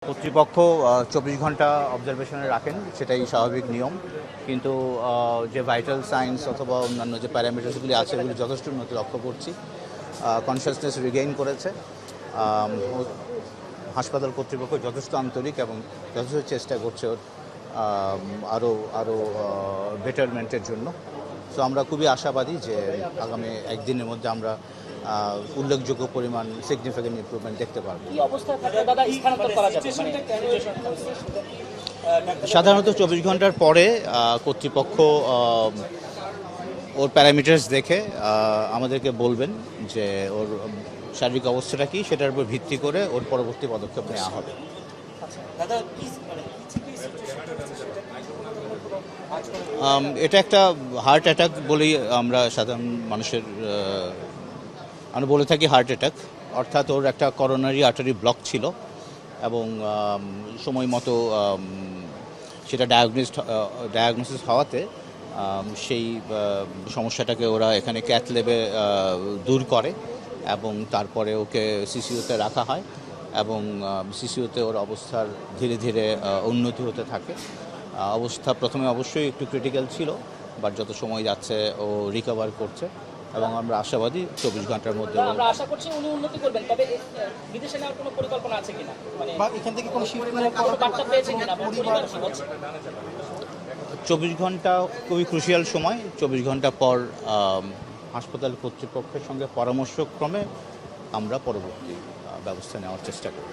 কর্তৃপক্ষ ২৪ ঘন্টা অবজারভেশনে রাখেন, সেটাই স্বাভাবিক নিয়ম। কিন্তু যে ভাইটাল সাইন্স অথবা অন্যান্য যে প্যারামিটার্সগুলি আছে এগুলি যথেষ্ট উন্নতি লক্ষ্য করছি। কনসিয়াসনেস রিগেইন করেছে। হাসপাতাল কর্তৃপক্ষ যথেষ্ট আন্তরিক এবং যথেষ্ট চেষ্টা করছে ওর আরও আরও বেটারমেন্টের জন্য। সো আমরা খুবই আশাবাদী যে আগামী একদিনের মধ্যে আমরা উল্লেখযোগ্য পরিমাণ সিগনিফিকেন্ট ইমপ্রুভমেন্ট দেখতে পারব। সাধারণত ২৪ ঘন্টার পরে কর্তৃপক্ষ ওর প্যারামিটার্স দেখে আমাদেরকে বলবেন যে ওর শারীরিক অবস্থাটা কী, সেটার উপর ভিত্তি করে ওর পরবর্তী পদক্ষেপ নেওয়া হবে। এটা একটা হার্ট অ্যাটাক বলেই আমরা সাধারণ মানুষের আমরা বলে থাকি হার্ট অ্যাটাক, অর্থাৎ ওর একটা করোনারি আর্টারি ব্লক ছিল এবং সময় মতো সেটা ডায়াগনোসিস হওয়াতে সেই সমস্যাটাকে ওরা এখানে ক্যাথ ল্যাবে দূর করে এবং তারপরে ওকে সিসিইউতে রাখা হয় এবং সিসিইউতে ওর অবস্থার ধীরে ধীরে উন্নতি হতে থাকে। অবস্থা প্রথমে অবশ্যই একটু ক্রিটিক্যাল ছিল, বাট যত সময় যাচ্ছে ও রিকভার করছে এবং আমরা আশাবাদী ২৪ ঘন্টার মধ্যে আমরা আশা করছি উনি উন্নতি করবেন। তবে বিদেশে নেওয়ার কোনো পরিকল্পনা আছে কিনা, মানে এখান থেকে কোনো বার্তা পেয়েছেন কিনা? ২৪ ঘন্টা খুবই ক্রুশিয়াল সময়। ২৪ ঘন্টা পর হাসপাতাল কর্তৃপক্ষের সঙ্গে পরামর্শক্রমে আমরা পরবর্তী ব্যবস্থা নেওয়ার চেষ্টা করি।